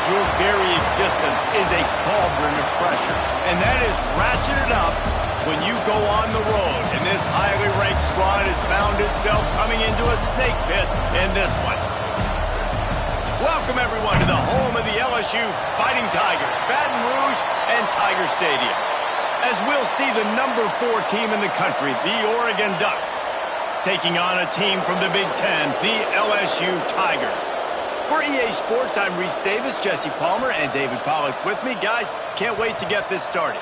Your very existence is a cauldron of pressure, and that is ratcheted up when you go on the road. And this highly ranked squad has found itself coming into a snake pit in this one. Welcome, everyone, to the home of the LSU Fighting Tigers, Baton Rouge and Tiger Stadium. As we'll see the number 4 team in the country, the Oregon Ducks, taking on a team from the Big Ten, the LSU Tigers. For EA Sports, I'm Reese Davis, Jesse Palmer, and David Pollack with me. Guys, can't wait to get this started.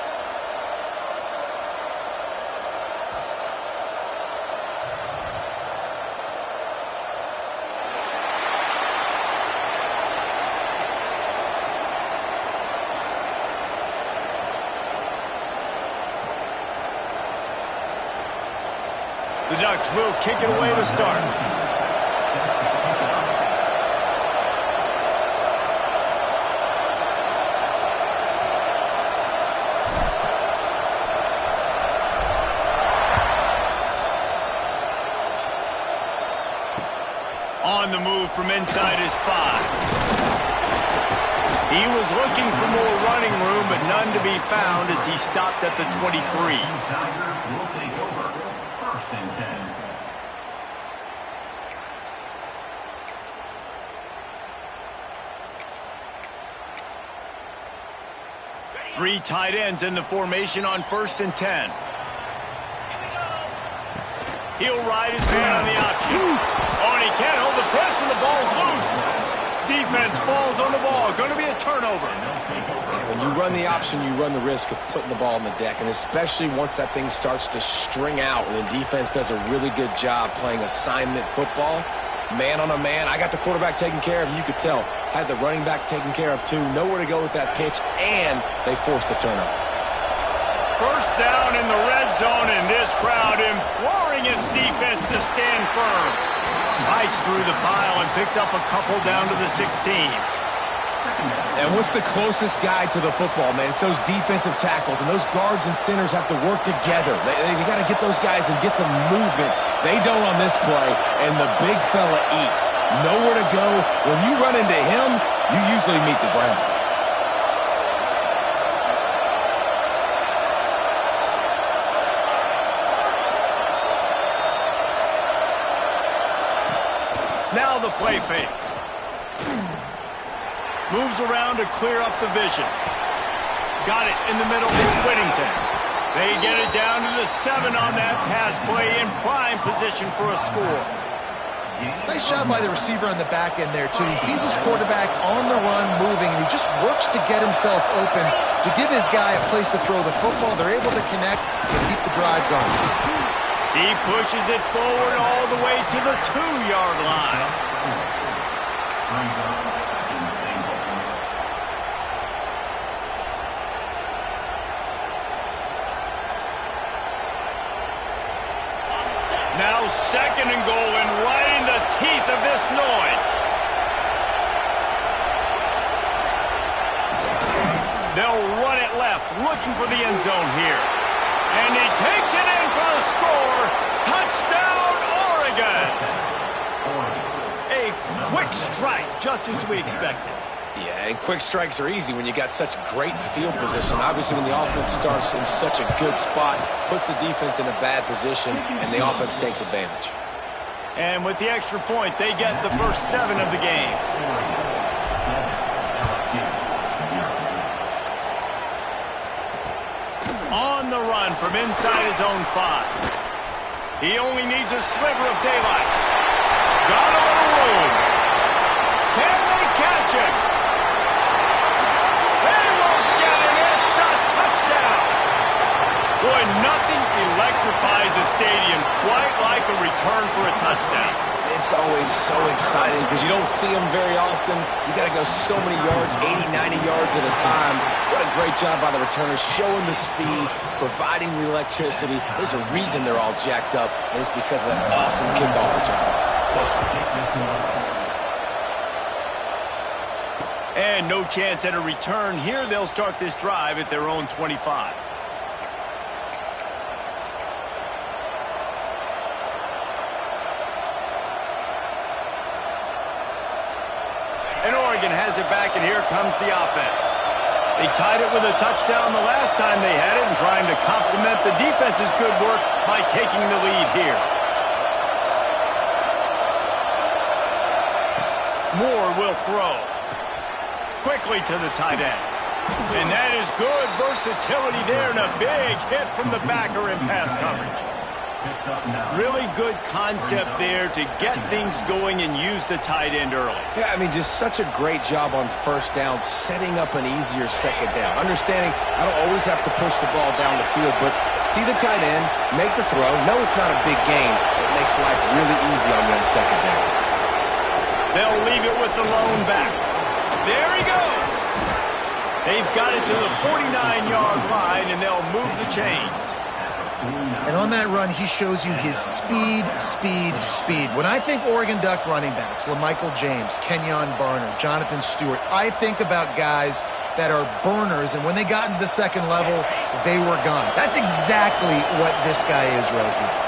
The Ducks will kick it away to start. On the move from inside his 5. He was looking for more running room, but none to be found as he stopped at the 23. Will take over. First and 10. Three tight ends in the formation on 1st and 10. He'll ride his man on the option. Oh, and he can't hold the pitch, and the ball's loose. Defense falls on the ball. Going to be a turnover. And when you run the option, you run the risk of putting the ball on the deck, and especially once that thing starts to string out and the defense does a really good job playing assignment football, man on a man. I got the quarterback taken care of. You could tell. Had the running back taken care of, too. Nowhere to go with that pitch, and they forced the turnover. First down in the red zone, and this crowd imploring its defense to stand firm. Fights through the pile and picks up a couple down to the 16. And what's the closest guy to the football, man? It's those defensive tackles, and those guards and centers have to work together. They got to get those guys and get some movement. They don't on this play, and the big fella eats. Nowhere to go. When you run into him, you usually meet the ground. Now the play fake. Moves around to clear up the vision. Got it in the middle. It's Whittington. They get it down to the 7 on that pass play in prime position for a score. Nice job by the receiver on the back end there, too. He sees his quarterback on the run moving, and he just works to get himself open to give his guy a place to throw the football. They're able to connect and keep the drive going. He pushes it forward all the way to the 2-yard line. Now 2nd and goal, and right in the teeth of this noise. They'll run it left, looking for the end zone here. And he takes it in for the score. Touchdown, Oregon. A quick strike, just as we expected. Yeah, and quick strikes are easy when you got such great field position. Obviously, when the offense starts in such a good spot, puts the defense in a bad position, and the offense takes advantage. And with the extra point, they get the first 7 of the game. On the run from inside his own 5. He only needs a sliver of daylight. Got a little room. Can they catch him? They won't get it. It's a touchdown. Boy, nothing electrifies a stadium quite like a return for a touchdown. It's always so exciting because you don't see them very often. You got to go so many yards, 80, 90 yards at a time. What a great job by the returners, showing the speed, providing the electricity. There's a reason they're all jacked up, and it's because of that awesome kickoff return. And no chance at a return here. They'll start this drive at their own 25. Oregon has it back, and here comes the offense. They tied it with a touchdown the last time they had it and trying to complement the defense's good work by taking the lead here. Moore will throw. Quickly to the tight end. And that is good versatility there and a big hit from the backer in pass coverage. Really good concept there to get things going and use the tight end early. Yeah, I mean, just such a great job on first down, setting up an easier second down. Understanding I don't always have to push the ball down the field, but see the tight end, make the throw. No, it's not a big gain. It makes life really easy on you on second down. They'll leave it with the lone back. There he goes. They've got it to the 49-yard line, and they'll move the chains. And on that run, he shows you his speed, speed, speed. When I think Oregon Duck running backs, LaMichael James, Kenyon Barner, Jonathan Stewart, I think about guys that are burners, and when they got into the second level, they were gone. That's exactly what this guy is right here.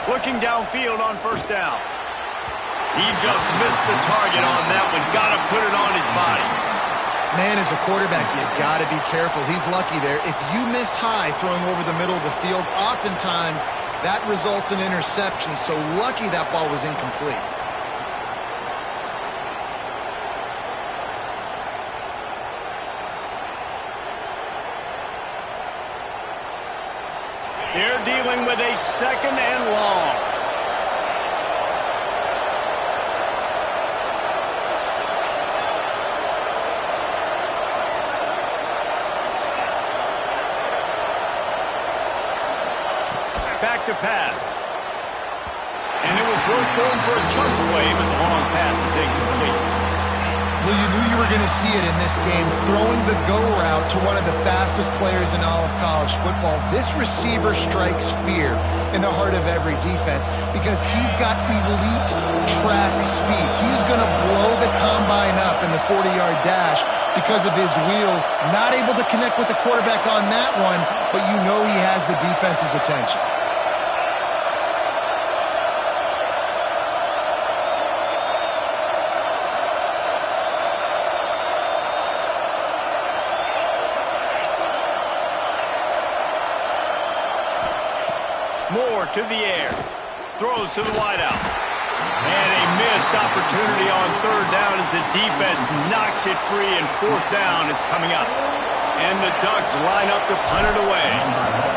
Looking downfield on first down. He just missed the target on that one. Got to put it on his body. Man, as a quarterback, you got to be careful. He's lucky there. If you miss high throwing over the middle of the field, oftentimes that results in interception. So lucky that ball was incomplete. They're dealing with a second and long. Back to pass. And it was worth going for a chunk play, but the long pass is incomplete. Well, you knew you were going to see it in this game, throwing the go route to one of the fastest players in all of college football. This receiver strikes fear in the heart of every defense because he's got elite track speed. He's going to blow the combine up in the 40-yard dash because of his wheels. Not able to connect with the quarterback on that one, but you know he has the defense's attention. Moore to the air. Throws to the wideout. And a missed opportunity on third down as the defense knocks it free, and fourth down is coming up. And the Ducks line up to punt it away.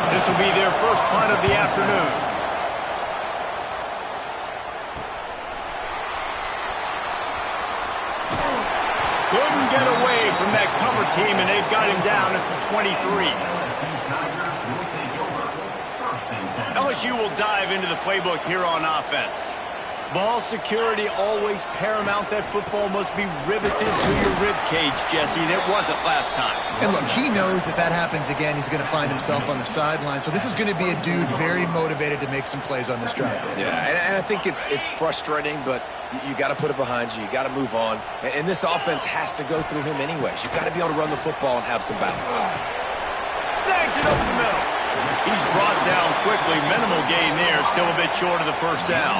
This will be their first punt of the afternoon. Couldn't get away from that cover team, and they've got him down at the 23. LSU will dive into the playbook here on offense. Ball security always paramount. That football must be riveted to your rib cage, Jesse. That wasn't last time. And look, he knows if that happens again, he's going to find himself on the sideline. So this is going to be a dude very motivated to make some plays on this drive. Yeah, and I think it's frustrating, but you got to put it behind you. You got to move on. And this offense has to go through him anyways. You got to be able to run the football and have some balance. Snags it over the middle. He's brought down quickly. Minimal gain there. Still a bit short of the first down.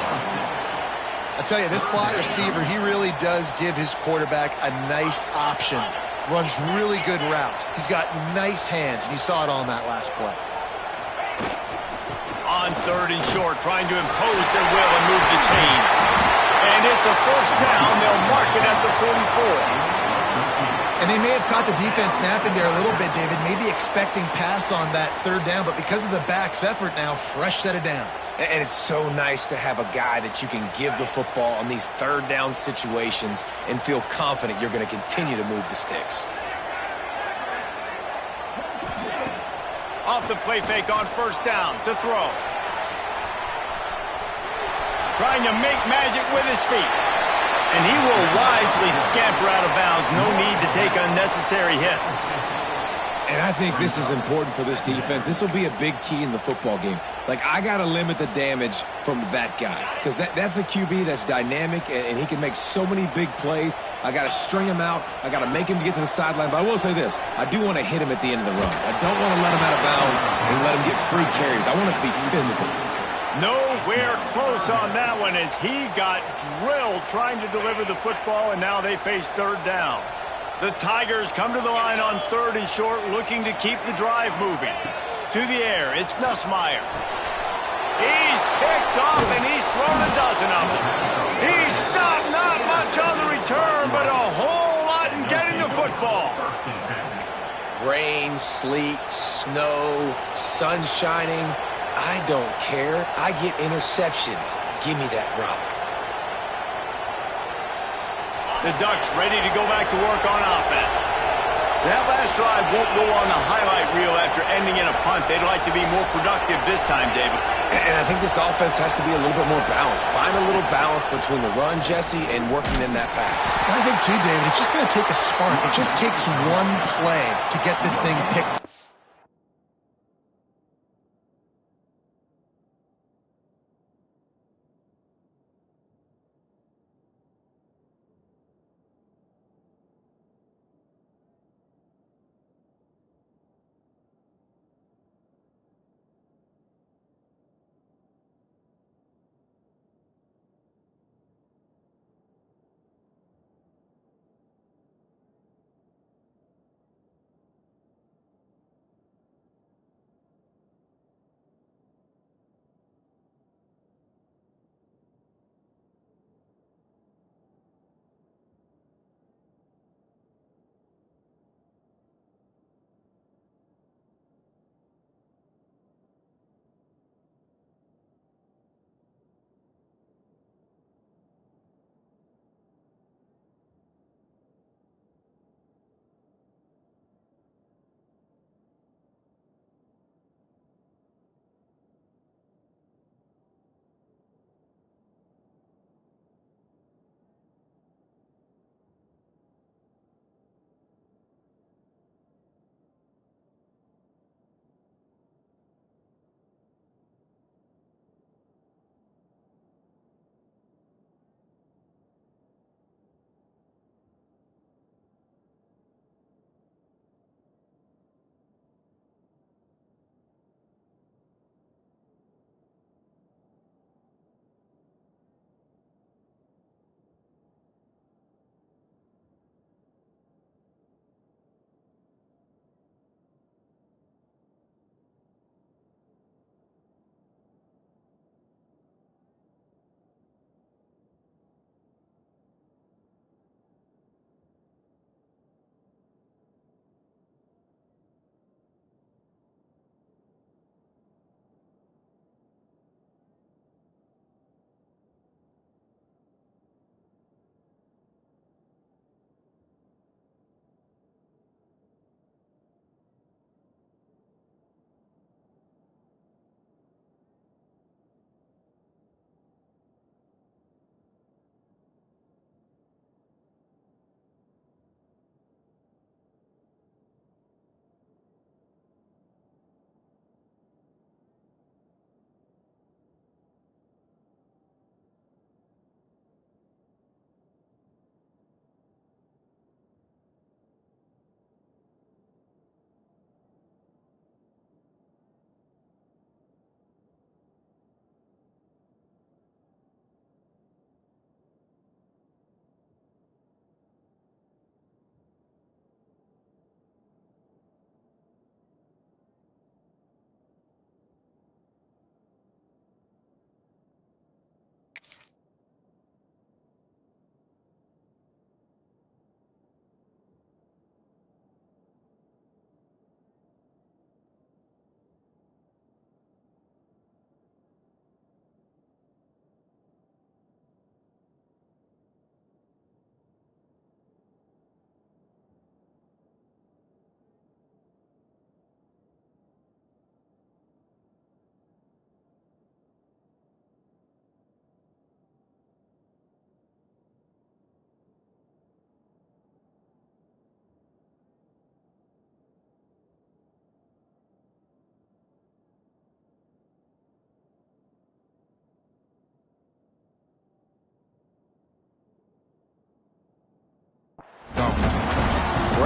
I tell you, this slot receiver, he really does give his quarterback a nice option. Runs really good routes. He's got nice hands, and you saw it all in that last play. On third and short, trying to impose their will and move the chains. And it's a first down. They'll mark it at the 44. And they may have caught the defense napping there a little bit, David, maybe expecting pass on that third down, but because of the back's effort now, fresh set of downs. And it's so nice to have a guy that you can give the football on these third down situations and feel confident you're going to continue to move the sticks. Off the play fake on first down to throw. Trying to make magic with his feet. And he will wisely scamper out of bounds. No need to take unnecessary hits. And I think this is important for this defense. This will be a big key in the football game. Like, I got to limit the damage from that guy because that's a QB that's dynamic, and he can make so many big plays. I got to string him out. I got to make him get to the sideline. But I will say this. I do want to hit him at the end of the runs. I don't want to let him out of bounds and let him get free carries. I want it to be physical. Nowhere close on that one as he got drilled trying to deliver the football, and now they face third down. The Tigers come to the line on 3rd and short, looking to keep the drive moving. To the air, it's Nussmeier. He's picked off, and he's thrown a dozen of them. He's stopped not much on the return, but a whole lot in getting the football. Rain, sleet, snow, sun shining. I don't care. I get interceptions. Give me that rock. The Ducks ready to go back to work on offense. That last drive won't go on the highlight reel after ending in a punt. They'd like to be more productive this time, David. And I think this offense has to be a little bit more balanced. Find a little balance between the run, Jesse, and working in that pass. I think, too, David, it's just going to take a spark. It just takes one play to get this thing picked.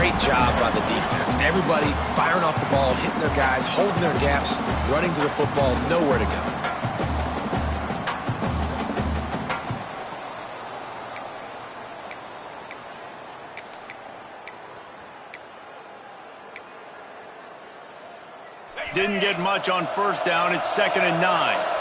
Great job by the defense. Everybody firing off the ball, hitting their guys, holding their gaps, running to the football, nowhere to go. Didn't get much on first down. It's 2nd and 9.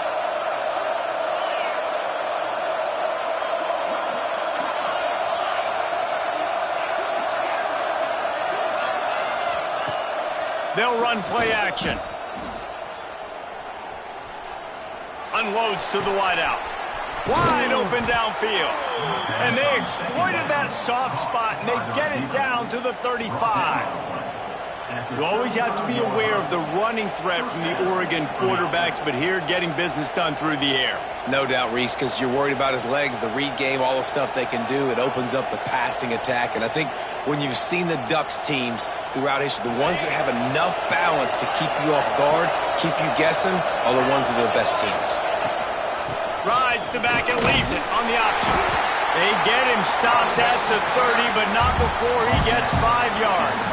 They'll run play action. Unloads to the wideout. Wide open downfield. And they exploited that soft spot, and they get it down to the 35. You always have to be aware of the running threat from the Oregon quarterbacks, but here getting business done through the air. No doubt, Reese, because you're worried about his legs, the read game, all the stuff they can do. It opens up the passing attack. And I think when you've seen the Ducks teams throughout history, the ones that have enough balance to keep you off guard, keep you guessing, are the ones that are the best teams. Rides the back and leaves it on the option. They get him stopped at the 30, but not before he gets 5 yards.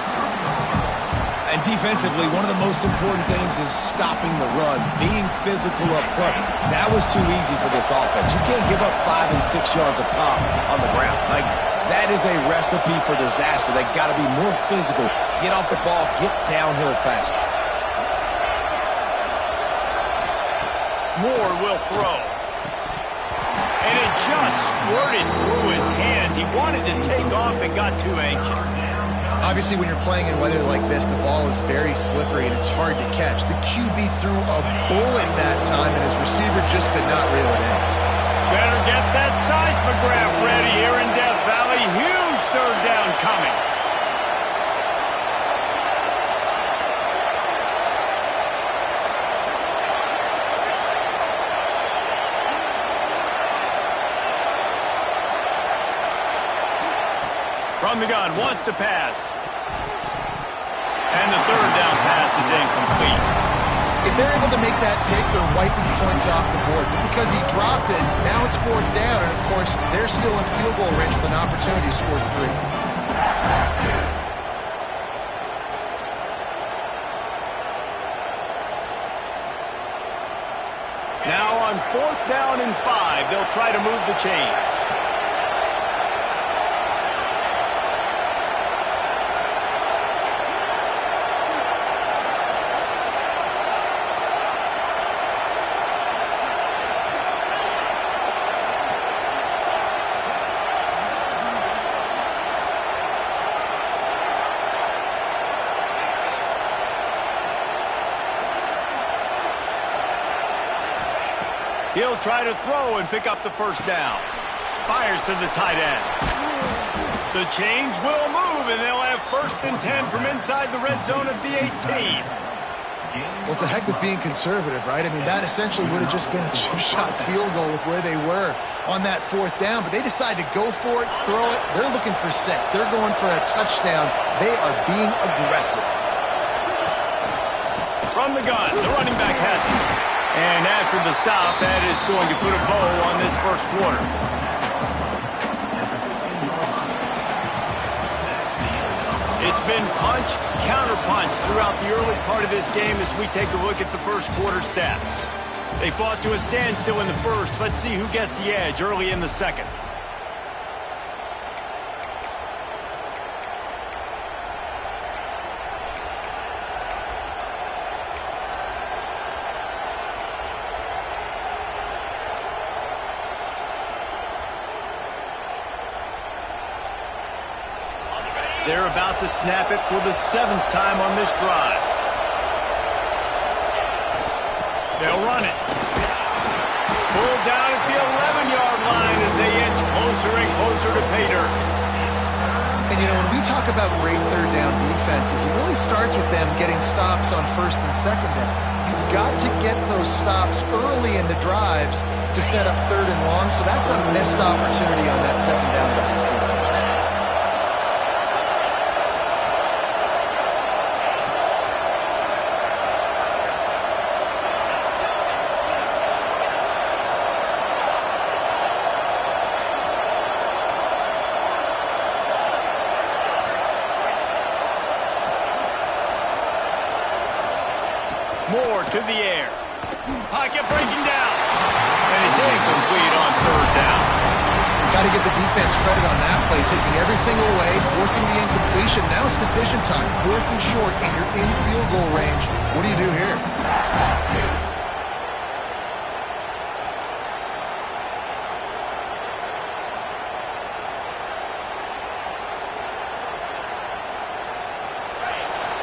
And defensively, one of the most important things is stopping the run, being physical up front. That was too easy for this offense. You can't give up 5 and 6 yards a pop on the ground. Like, that is a recipe for disaster. They got to be more physical, get off the ball, get downhill faster. Moore will throw. And it just squirted through his hands. He wanted to take off and got too anxious. Obviously, when you're playing in weather like this, the ball is very slippery and it's hard to catch. The QB threw a bullet that time, and his receiver just could not reel it in. Better get that seismograph ready here in Death Valley. Huge 3rd down coming. From the gun, wants to pass. And the 3rd down pass is incomplete. If they're able to make that pick, they're wiping points off the board. But because he dropped it, now it's 4th down. And, of course, they're still in field goal range with an opportunity to score 3. Now on 4th down and 5, they'll try to move the chains. He'll try to throw and pick up the 1st down. Fires to the tight end. The chains will move, and they'll have 1st and 10 from inside the red zone at the 18. Well, it's a heck with being conservative, right? I mean, that essentially would have just been a chip shot field goal with where they were on that 4th down. But they decide to go for it, throw it. They're looking for 6. They're going for a touchdown. They are being aggressive. From the gun, the running back has it. And after the stop, that is going to put a bow on this 1st quarter. It's been punch, counter-punch throughout the early part of this game as we take a look at the 1st quarter stats. They fought to a standstill in the 1st. Let's see who gets the edge early in the 2nd. They're about to snap it for the 7th time on this drive. They'll run it. Pulled down at the 11-yard line as they inch closer and closer to pay dirt. And, you know, when we talk about great 3rd down defenses, it really starts with them getting stops on 1st and 2nd down. You've got to get those stops early in the drives to set up 3rd and long, so that's a missed opportunity on that 2nd down by this defense. Moore to the air. Pocket breaking down. And it's incomplete on third down. Got to give the defense credit on that play, taking everything away, forcing the incompletion. Now it's decision time. 4th and short, and you're in field goal range. What do you do here?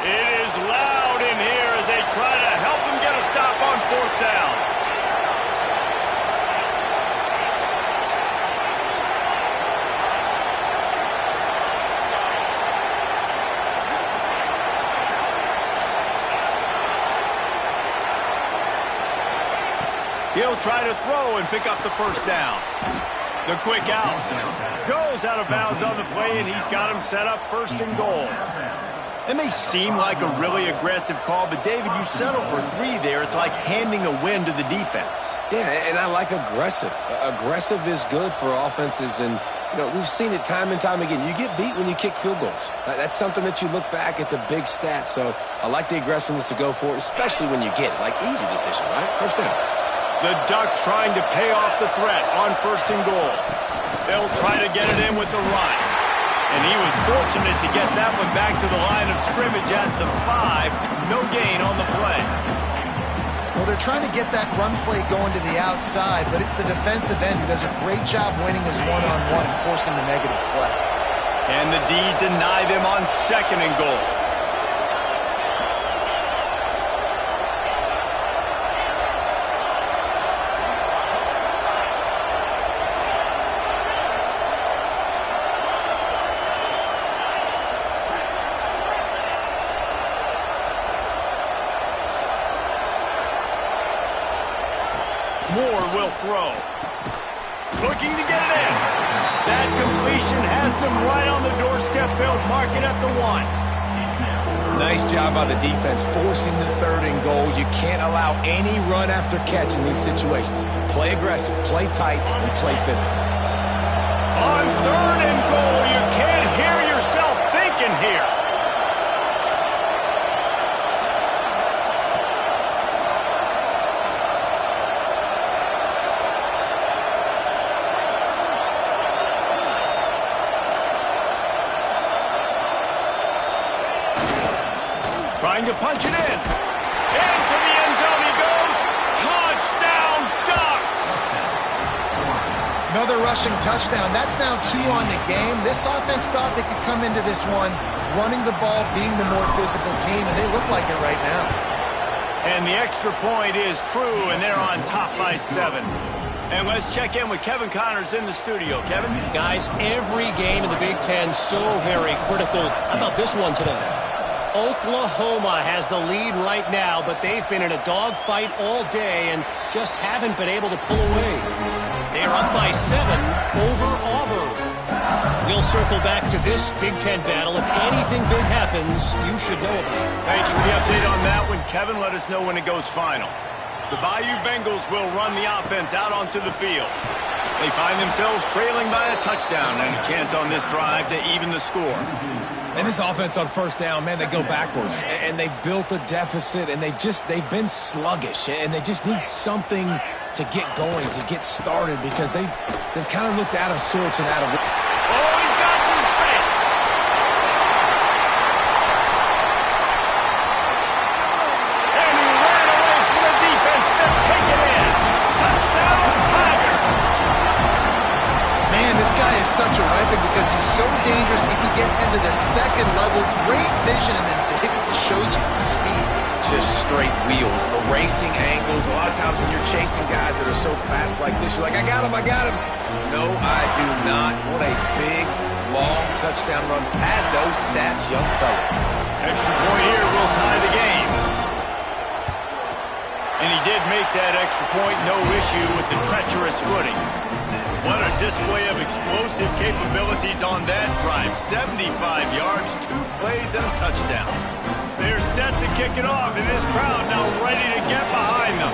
It is loud in here as they try to help him get a stop on 4th down. He'll try to throw and pick up the first down. The quick out. Goes out of bounds on the play, and he's got him set up 1st and goal. It may seem like a really aggressive call, but David, you settle for 3 there. It's like handing a win to the defense. Yeah, and I like aggressive. Aggressive is good for offenses, and we've seen it time and time again. You get beat when you kick field goals. That's something that you look back, it's a big stat. So I like the aggressiveness to go for it, especially when you get it. Like, easy decision, right? First down. The Ducks trying to pay off the threat on 1st and goal. They'll try to get it in with the run. And he was fortunate to get that one back to the line of scrimmage at the 5. No gain on the play. Well, they're trying to get that run play going to the outside, but it's the defensive end who does a great job winning his one-on-one and forcing the negative play. And the D deny them on 2nd and goal. Moore will throw. Looking to get it in. That completion has them right on the doorstep. They'll mark it at the 1. Nice job by the defense forcing the 3rd and goal. You can't allow any run after catch in these situations. Play aggressive, play tight, and play physical. On 3rd and goal, you can't hear yourself thinking here. Trying to punch it in. Into the end zone he goes. Touchdown, Ducks! Another rushing touchdown. That's now 2 on the game. This offense thought they could come into this one running the ball, being the more physical team, and they look like it right now. And the extra point is true, and they're on top by 7. And let's check in with Kevin Connors in the studio. Kevin? Guys, every game in the Big Ten so very critical. How about this one today? Oklahoma has the lead right now, but they've been in a dogfight all day and just haven't been able to pull away. They're up by 7 over Auburn. We'll circle back to this Big Ten battle. If anything big happens, you should know about it. Thanks for the update on that one, Kevin. Let us know when it goes final. The Bayou Bengals will run the offense out onto the field. They find themselves trailing by a touchdown and a chance on this drive to even the score. And this offense on 1st down, man, they go backwards. And they've built a deficit, and they've been sluggish. And they just need something to get going, to get started, because they've kind of looked out of sorts and out of... Oh, he's got some space. And he ran away from the defense to take it in. Touchdown, Tigers. Man, this guy is such a weapon because he's so dangerous if he gets into the 2nd level. Great vision, and then David shows you the speed. Just straight wheels, the racing angles. A lot of times when you're chasing guys that are so fast like this, you're like, I got him. No, I do not. What a big, long touchdown run. Pad those stats, young fella. Extra point here will tie the game. And he did make that extra point, no issue with the treacherous footing. What a display of explosive capabilities on that drive. 75 yards, 2 plays, and a touchdown. They're set to kick it off, and this crowd now ready to get behind them.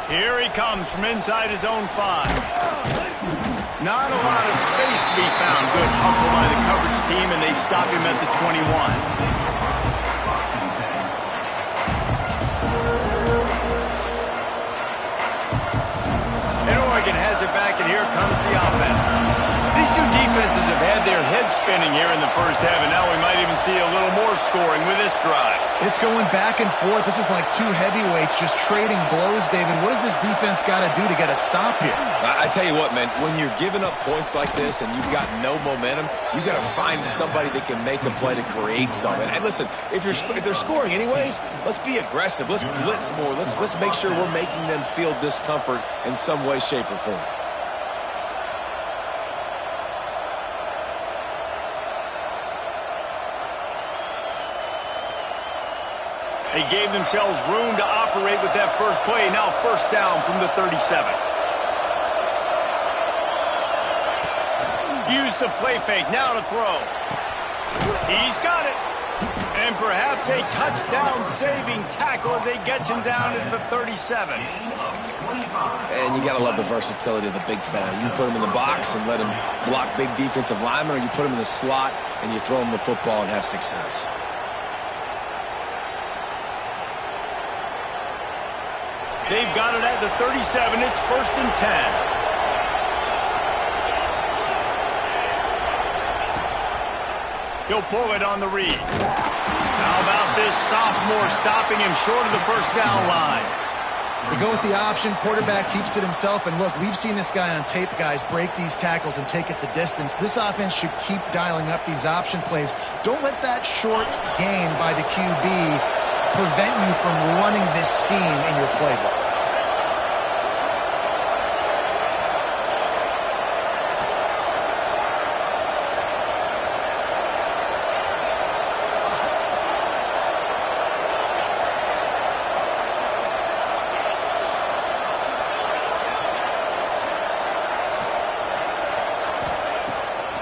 Here he comes from inside his own 5. Not a lot of space to be found. Good hustle by the coverage team, and they stop him at the 21. And Oregon has it back, and here comes the offense. These two defenses have had their heads spinning here in the first half, and now we might even see a little more scoring with this drive. It's going back and forth. This is like two heavyweights just trading blows, David. What does this defense got to do to get a stop here? I tell you what, man, when you're giving up points like this and you've got no momentum, you got to find somebody that can make a play to create something. And listen, if they're scoring anyways, let's be aggressive. Let's blitz more. Let's make sure we're making them feel discomfort in some way, shape, or form. They gave themselves room to operate with that first play. Now first down from the 37. Use the play fake. Now to throw. He's got it. And perhaps a touchdown-saving tackle as they get him down at the 37. And you got to love the versatility of the big fella. You put him in the box and let him block big defensive linemen, or you put him in the slot and you throw him the football and have success. They've got it at the 37. It's 1st and 10. He'll pull it on the read. How about this sophomore stopping him short of the first down line? They go with the option. Quarterback keeps it himself. And look, we've seen this guy on tape, guys, break these tackles and take it the distance. This offense should keep dialing up these option plays. Don't let that short gain by the QB prevent you from running this scheme in your playbook.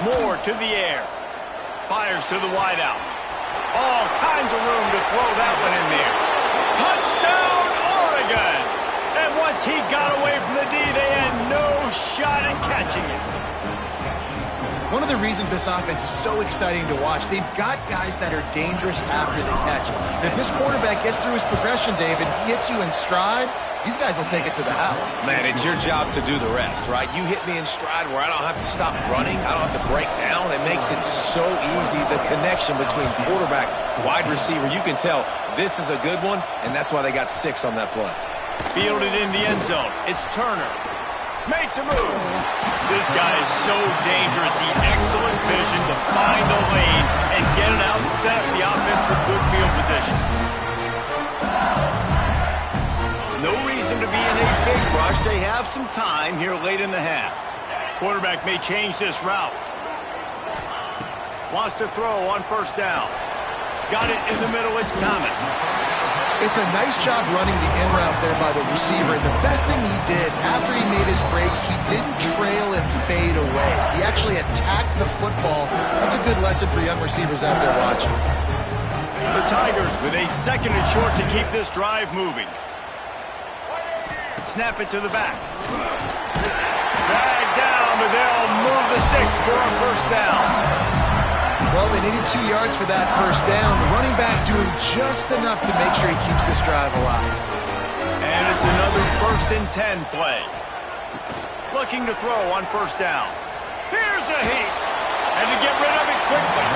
Moore to the air. Fires to the wideout. All kinds of room to throw that one in there. Touchdown, Oregon! And once he got away from the D, they had no shot at catching it. One of the reasons this offense is so exciting to watch, they've got guys that are dangerous after the catch. And if this quarterback gets through his progression, David, he hits you in stride, these guys will take it to the house. Man, it's your job to do the rest, right? You hit me in stride where I don't have to stop running. I don't have to break down. It makes it so easy. The connection between quarterback, wide receiver, you can tell this is a good one, and that's why they got 6 on that play. Fielded in the end zone. It's Turner. Makes a move. This guy is so dangerous. The excellent vision to find a lane and get it out and set up the offense with good field position. No reason to be in a big rush. They have some time here late in the half. Quarterback may change this route. Wants to throw on first down. Got it in the middle. It's Thomas. It's a nice job running the in route there by the receiver. And the best thing he did after he made his break, he didn't trail and fade away. He actually attacked the football. That's a good lesson for young receivers out there watching. The Tigers with a 2nd and short to keep this drive moving. Snap it to the back. Bag down, but they'll move the sticks for a first down. Well, they needed 2 yards for that first down. The running back doing just enough to make sure he keeps this drive alive. And it's another 1st and 10 play. Looking to throw on first down. Here's a heat. And to get rid of it quickly.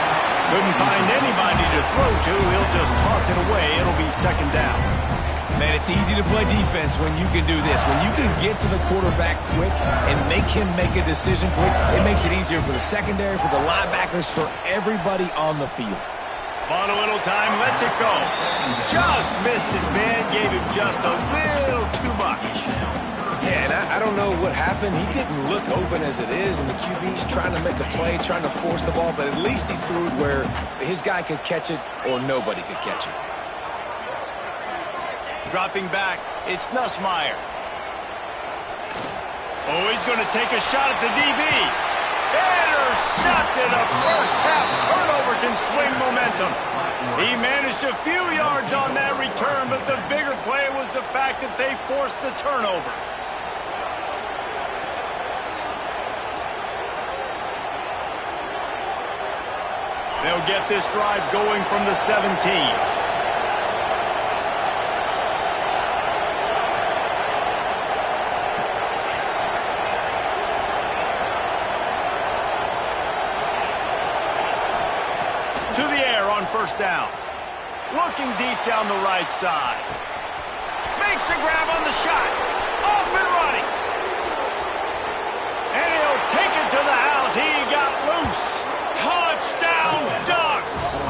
Couldn't find anybody to throw to. He'll just toss it away. It'll be 2nd down. Man, it's easy to play defense when you can do this. When you can get to the quarterback quick and make him make a decision quick, it makes it easier for the secondary, for the linebackers, for everybody on the field. On a little time, lets it go. Just missed his man, gave him just a little too much. Yeah, and I don't know what happened. He didn't look open as it is, and the QB's trying to make a play, trying to force the ball, but at least he threw it where his guy could catch it or nobody could catch it. Dropping back, it's Nussmeier. Oh, he's going to take a shot at the DB. Intercepted. A first-half turnover can swing momentum. He managed a few yards on that return, but the bigger play was the fact that they forced the turnover. They'll get this drive going from the 17. To the air on first down. Looking deep down the right side. Makes a grab on the shot. Off and running. And he'll take it to the house. He got loose. Touchdown Ducks.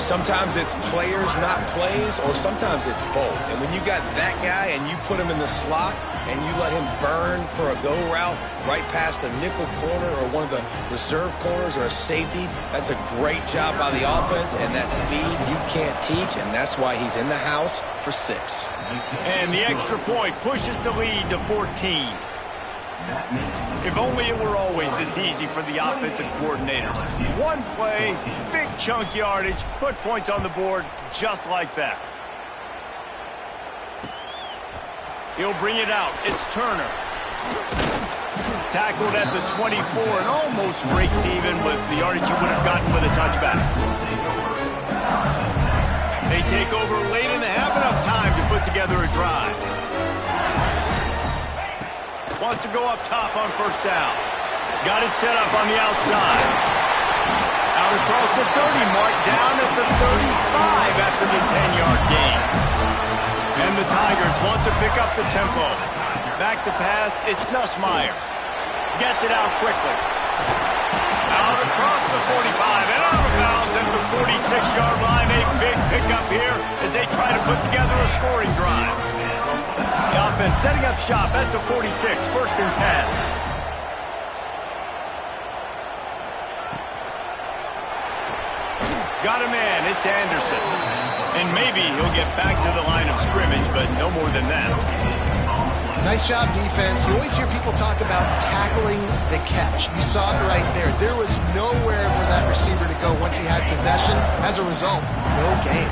Sometimes it's players, not plays, or sometimes it's both. And when you got that guy and you put him in the slot and you let him burn for a go route right past a nickel corner or one of the reserve corners or a safety, that's a great job by the offense, and that speed you can't teach, and that's why he's in the house for 6. And the extra point pushes the lead to 14. If only it were always this easy for the offensive coordinators. One play, big chunk yardage, put points on the board just like that. He'll bring it out. It's Turner. Tackled at the 24 and almost breaks even with the yardage he would have gotten with a touchback. They take over late in the half, enough time to put together a drive. Wants to go up top on first down. Got it set up on the outside. Out across the 30 mark, down at the 35 after the 10-yard gain. And the Tigers want to pick up the tempo. Back to pass, it's Nussmeier. Gets it out quickly. Out across the 45 and out of bounds at the 46-yard line. A big pickup here as they try to put together a scoring drive. The offense setting up shop at the 46, first and 10. Got a man, it's Anderson. And maybe he'll get back to the line of scrimmage, but no more than that. Nice job, defense. You always hear people talk about tackling the catch. You saw it right there. There was nowhere for that receiver to go once he had possession. As a result, no gain.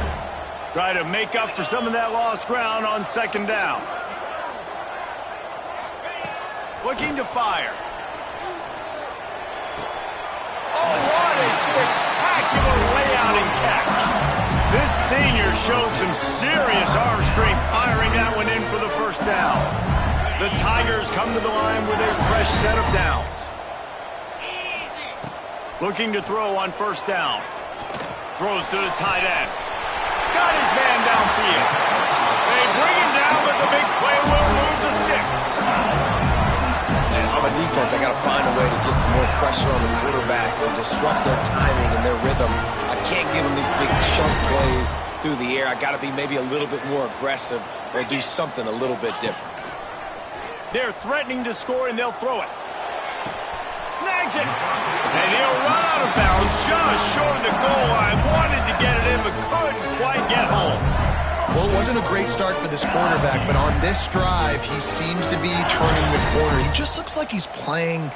Try to make up for some of that lost ground on second down. Looking to fire. Oh, what a spectacular layout and catch. This senior showed some serious arm strength firing that one in for the first down. The Tigers come to the line with a fresh set of downs. Looking to throw on first down. Throws to the tight end. Got his man downfield. They bring him down, but the big play will move the sticks. And if I'm a defense, I got to find a way to get some more pressure on the quarterback or disrupt their timing and their rhythm. I can't give them these big chunk plays through the air. I got to be maybe a little bit more aggressive or do something a little bit different. They're threatening to score, and they'll throw it. Snags it. And he'll run out of bounds just short of the goal line. Wanted to get it in, but couldn't quite get home. Well, it wasn't a great start for this quarterback, but on this drive, he seems to be turning the corner. He just looks like he's playing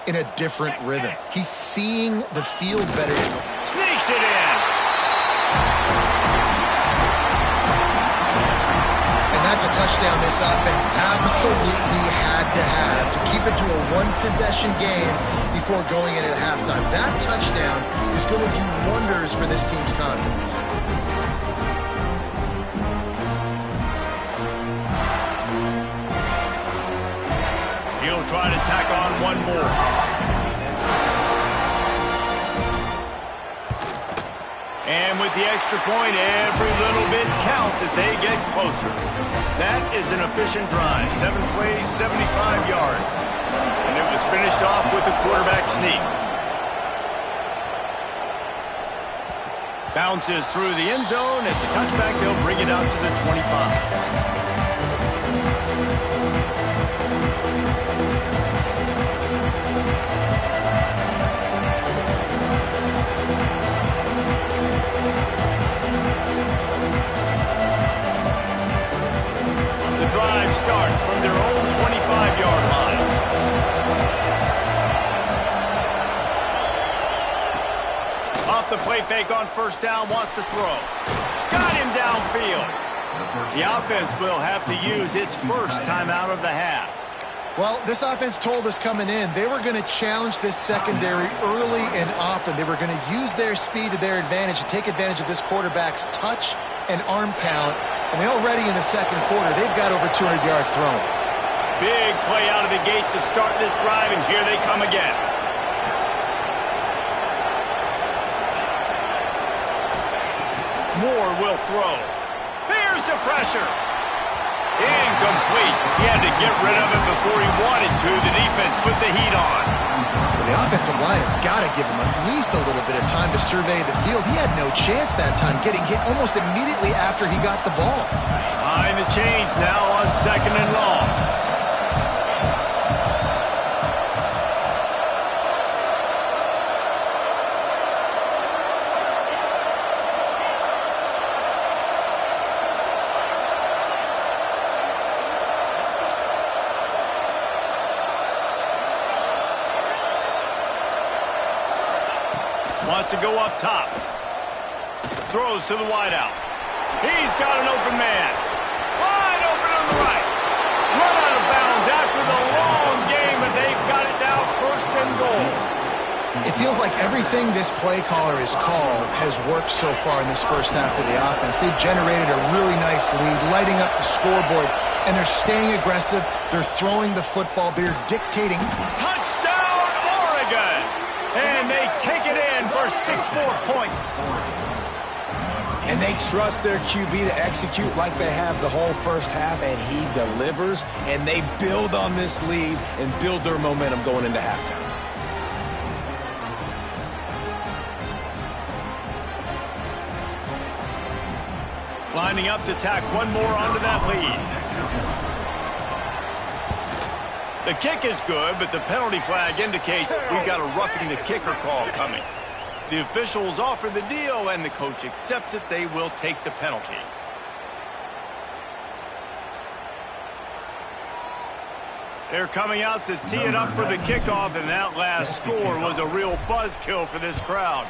in a different rhythm. He's seeing the field better. Sneaks it in. And that's a touchdown this offense absolutely had to have to keep it to a one-possession game before going in at halftime. That touchdown is going to do wonders for this team's confidence. He'll try to tack on one more. And with the extra point, every little bit counts as they get closer. That is an efficient drive. 7 plays, 75 yards. And it was finished off with a quarterback sneak. Bounces through the end zone. It's a touchback. They'll bring it out to the 25. Drive starts from their own 25-yard line. Off the play fake on first down, wants to throw. Got him downfield. The offense will have to use its first timeout of the half. Well, this offense told us coming in they were going to challenge this secondary early and often. They were going to use their speed to their advantage and take advantage of this quarterback's touch and arm talent. And already in the second quarter, they've got over 200 yards thrown. Big play out of the gate to start this drive, and here they come again. Moore will throw. Here's the pressure. Incomplete. He had to get rid of it before he wanted to. The defense put the heat on. Well, the offensive line has got to give him at least a little bit of time to survey the field. He had no chance that time, getting hit almost immediately after he got the ball. Behind the chains now on 2nd and long. Wants to go up top. Throws to the wideout. He's got an open man. Wide open on the right. Run out of bounds after the long game, and they've got it now 1st and goal. It feels like everything this play caller has called has worked so far in this first half of the offense. They've generated a really nice lead, lighting up the scoreboard, and they're staying aggressive. They're throwing the football. They're dictating. Touchdown, Oregon! And they take it in for 6 more points. And they trust their QB to execute like they have the whole first half, and he delivers, and they build on this lead and build their momentum going into halftime. Lining up to tack one more onto that lead. The kick is good, but the penalty flag indicates we've got a roughing the kicker call coming. The officials offer the deal, and the coach accepts it. They will take the penalty. They're coming out to tee it up for the kickoff, and that last score was a real buzzkill for this crowd.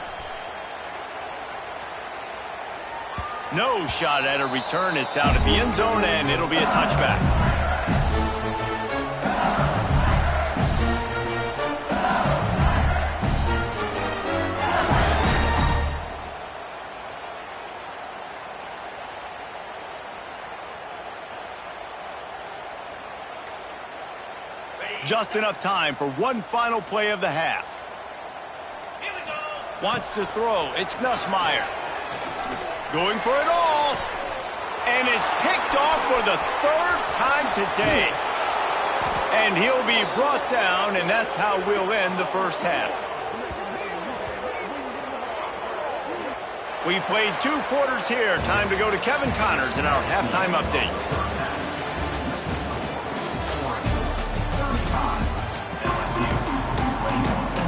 No shot at a return. It's out at the end zone, and it'll be a touchback. Just enough time for one final play of the half. Wants to throw. It's Nussmeier. Going for it all. And it's picked off for the 3rd time today. And he'll be brought down, and that's how we'll end the first half. We've played 2 quarters here. Time to go to Kevin Connors in our halftime update.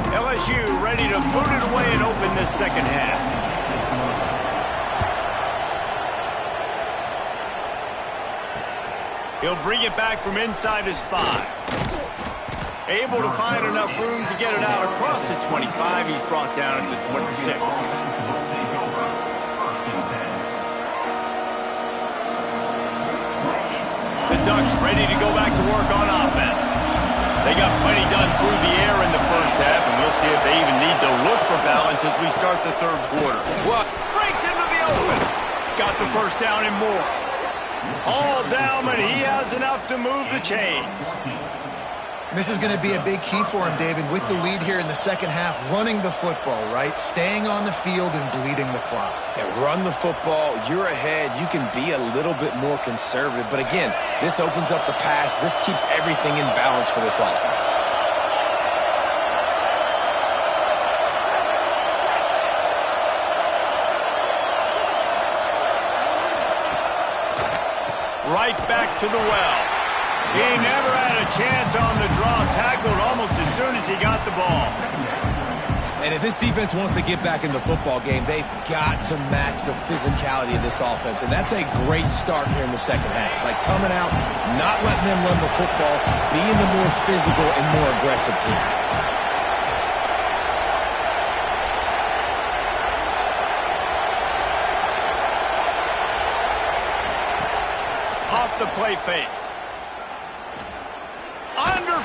LSU ready to boot it away and open this second half. He'll bring it back from inside his 5. Able to find enough room to get it out across the 25. He's brought down at the 26. The Ducks ready to go back to work on offense. They got plenty done through the air in the first half, and we'll see if they even need to look for balance as we start the 3rd quarter. What? Breaks into the open. Got the first down and more. All down, but he has enough to move the chains. This is going to be a big key for him, David, with the lead here in the second half, running the football, right? Staying on the field and bleeding the clock. Yeah, run the football. You're ahead. You can be a little bit more conservative. But again, this opens up the pass. This keeps everything in balance for this offense. Right back to the well. He never had a chance on the draw. Tackled almost as soon as he got the ball. And if this defense wants to get back in the football game, they've got to match the physicality of this offense. And that's a great start here in the second half. Like coming out, not letting them run the football, being the more physical and more aggressive team. Off the play fake. Under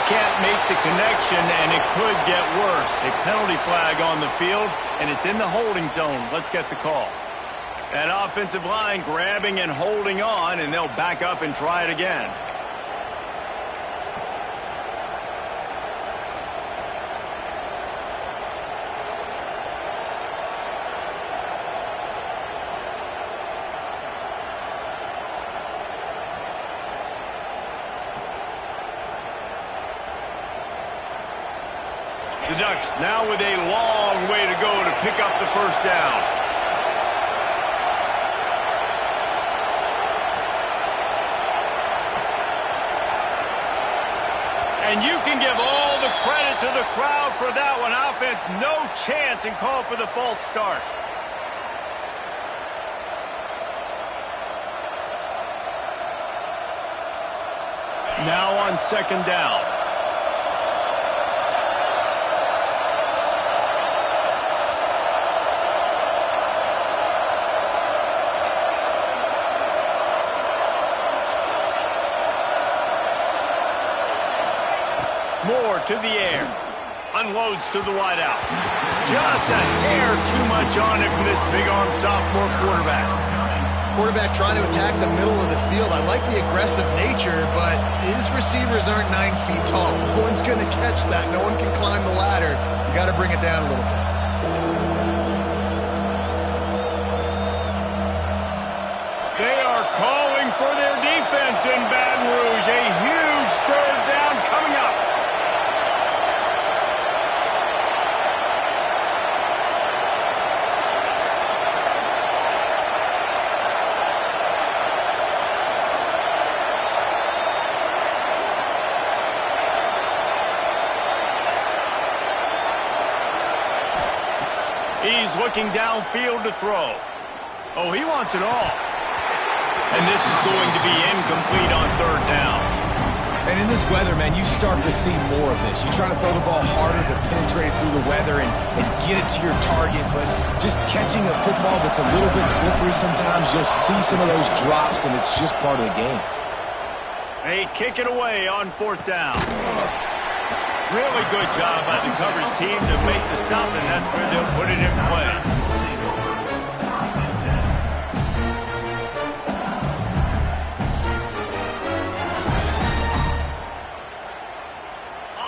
can't make the connection, and it could get worse. A penalty flag on the field, and it's in the holding zone. Let's get the call. That offensive line grabbing and holding on, and they'll back up and try it again. The Ducks now with a long way to go to pick up the first down. And you can give all the credit to the crowd for that one. Offense, no chance, and call for the false start. Now on second down. Moore to the air. Unloads to the wideout. Just a hair too much on it from this big-arm sophomore quarterback. Quarterback trying to attack the middle of the field. I like the aggressive nature, but his receivers aren't 9 feet tall. No one's going to catch that. No one can climb the ladder. You got to bring it down a little bit. They are calling for their defense in Baton Rouge. A huge third down coming up. He's looking downfield to throw. Oh, he wants it all. And this is going to be incomplete on third down. And in this weather, man, you start to see more of this. You try to throw the ball harder to penetrate it through the weather and get it to your target, but just catching a football that's a little bit slippery sometimes, you'll see some of those drops, and it's just part of the game. They kick it away on fourth down. Really good job by the coverage team to make the stop, and that's where they'll put it in play.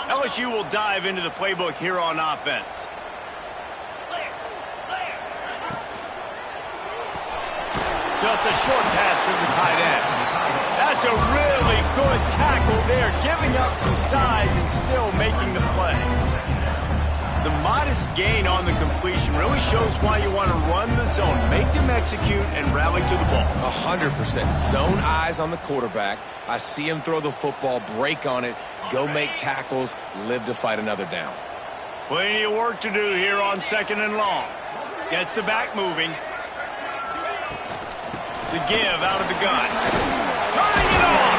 LSU will dive into the playbook here on offense. Just a short pass to the tight end. That's a really good tackle there, giving up some size and still making the play. The modest gain on the completion really shows why you want to run the zone, make them execute, and rally to the ball. 100%. Zone eyes on the quarterback. I see him throw the football, break on it, go make tackles, live to fight another down. Plenty of work to do here on second and long. Gets the back moving. The give out of the gun. Turning it on.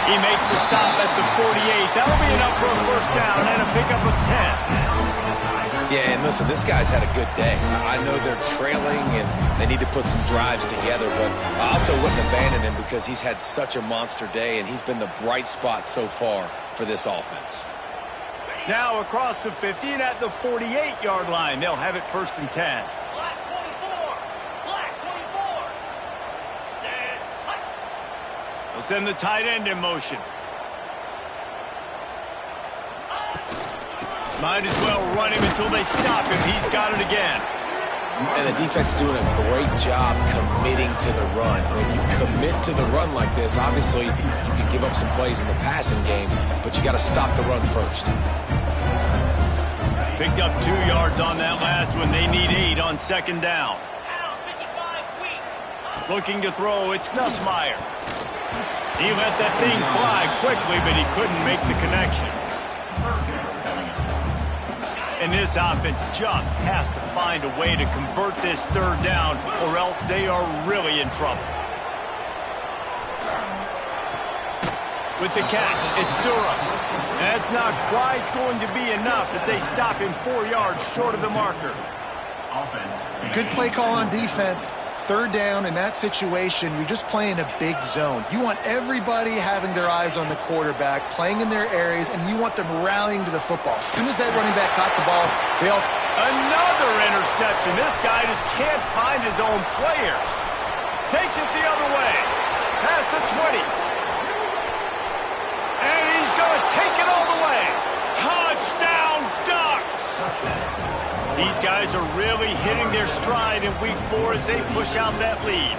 He makes the stop at the 48. That'll be enough for a first down and a pickup of 10. Yeah, and listen, this guy's had a good day. I know they're trailing and they need to put some drives together, but I also wouldn't abandon him because he's had such a monster day and he's been the bright spot so far for this offense. Now across the 50 and at the 48-yard line, they'll have it first and 10. They'll send the tight end in motion. Might as well run him until they stop him. He's got it again. And the defense doing a great job committing to the run. When you commit to the run like this, obviously you can give up some plays in the passing game, but you got to stop the run first. Picked up 2 yards on that last one. They need 8 on second down. Looking to throw, it's Nussmeier. He let that thing fly quickly, but he couldn't make the connection. And this offense just has to find a way to convert this third down, or else they are really in trouble. With the catch, it's Durham. That's not quite going to be enough as they stop him 4 yards short of the marker. Good play call on defense. third down in that situation, you're just playing a big zone. You want everybody having their eyes on the quarterback, playing in their areas, and you want them rallying to the football. As soon as that running back caught the ball, they all... Another interception. This guy just can't find his own players. Takes it the other way. Past the 20. And he's going to take it all the way. Touchdown, Ducks! These guys are really hitting their stride in week 4 as they push out that lead.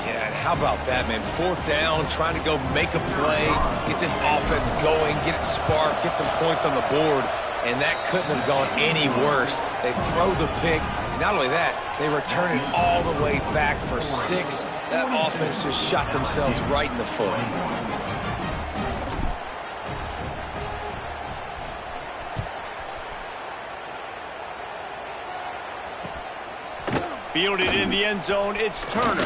Yeah, and how about that, man? 4th down, trying to go make a play, get this offense going, get it sparked, get some points on the board, and that couldn't have gone any worse. They throw the pick. Not only that, they return it all the way back for 6. That offense just shot themselves right in the foot. Fielded in the end zone, it's Turner.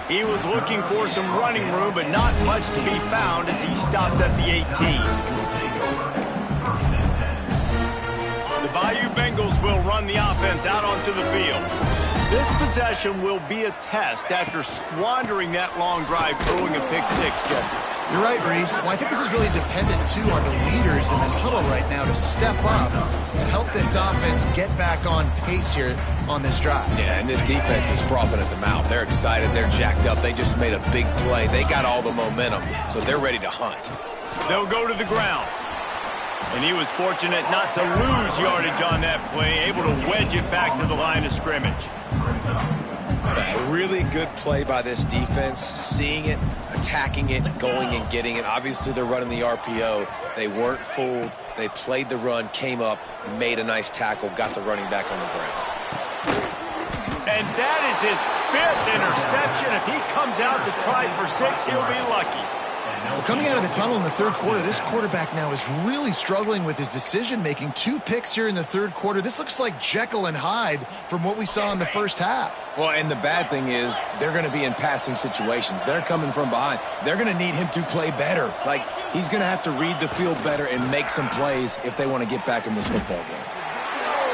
He was looking for some running room, but not much to be found as he stopped at the 18. The Bayou Bengals will run the offense out onto the field. This possession will be a test after squandering that long drive throwing a pick 6, Jesse. You're right, Reese. Well, I think this is really dependent, too, on the leaders in this huddle right now to step up and help this offense get back on pace here on this drive. Yeah, and this defense is frothing at the mouth. They're excited. They're jacked up. They just made a big play. They got all the momentum, so they're ready to hunt. They'll go to the ground. And he was fortunate not to lose yardage on that play, able to wedge it back to the line of scrimmage. A really good play by this defense, seeing it, attacking it, going and getting it. Obviously, they're running the RPO. They weren't fooled. They played the run, came up, made a nice tackle, got the running back on the ground. And that is his 5th interception. If he comes out to try for 6, he'll be lucky. Well, coming out of the tunnel in the third quarter, this quarterback now is really struggling with his decision-making. 2 picks here in the third quarter. This looks like Jekyll and Hyde from what we saw in the first half. Well, and the bad thing is they're going to be in passing situations. They're coming from behind. They're going to need him to play better. Like, he's going to have to read the field better and make some plays if they want to get back in this football game.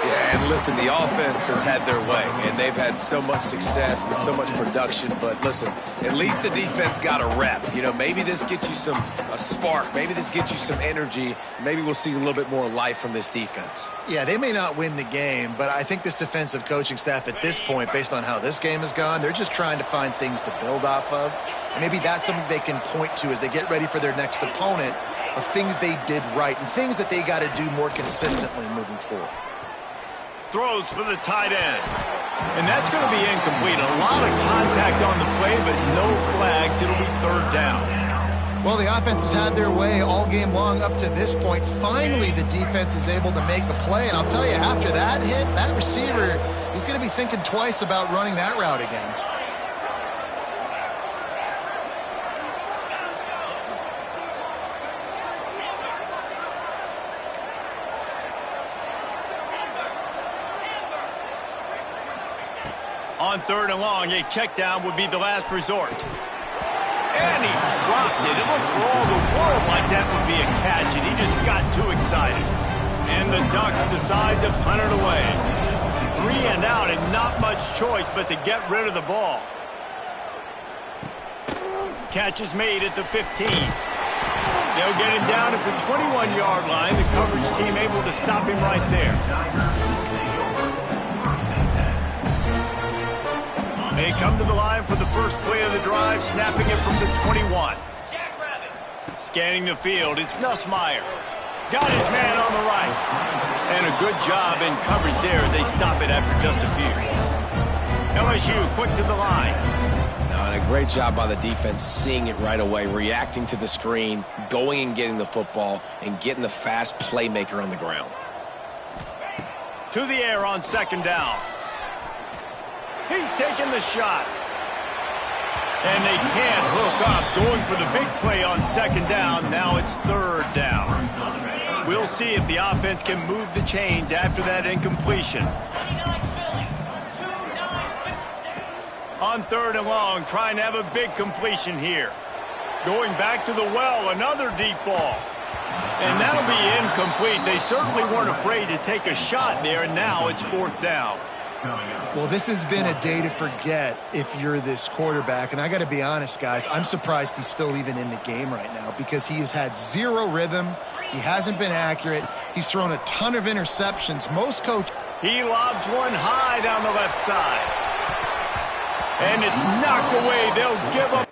Yeah, and listen, the offense has had their way, and they've had so much success and so much production. But listen, at least the defense got a rep. You know, maybe this gets you a spark. Maybe this gets you some energy. Maybe we'll see a little bit more life from this defense. Yeah, they may not win the game, but I think this defensive coaching staff at this point, based on how this game has gone, they're just trying to find things to build off of. And maybe that's something they can point to as they get ready for their next opponent of things they did right and things that they got to do more consistently moving forward. Throws for the tight end. And that's going to be incomplete. A lot of contact on the play, but no flags. It'll be 3rd down. Well, the offense has had their way all game long up to this point. Finally, the defense is able to make a play. And I'll tell you, after that hit, that receiver, he's going to be thinking twice about running that route again. On 3rd and long, a check down would be the last resort. And he dropped it. It looked for all the world like that would be a catch, and he just got too excited. And the Ducks decide to punt it away. 3 and out, and not much choice but to get rid of the ball. Catch is made at the 15. They'll get him down at the 21-yard line. The coverage team able to stop him right there. They come to the line for the first play of the drive, snapping it from the 21. Scanning the field, it's Nussmeier. Got his man on the right. And a good job in coverage there as they stop it after just a few. LSU quick to the line. And a great job by the defense seeing it right away, reacting to the screen, going and getting the football, and getting the fast playmaker on the ground. To the air on 2nd down. He's taking the shot. And they can't hook up. Going for the big play on 2nd down. Now it's 3rd down. We'll see if the offense can move the chains after that incompletion. On 3rd and long, trying to have a big completion here. Going back to the well, another deep ball. And that'll be incomplete. They certainly weren't afraid to take a shot there, and now it's 4th down. coming up. Well, this has been a day to forget if you're this quarterback. And I got to be honest, guys, I'm surprised he's still even in the game right now because he has had zero rhythm. He hasn't been accurate. He's thrown a ton of interceptions. Most coaches... He lobs one high down the left side. And it's knocked away. They'll give up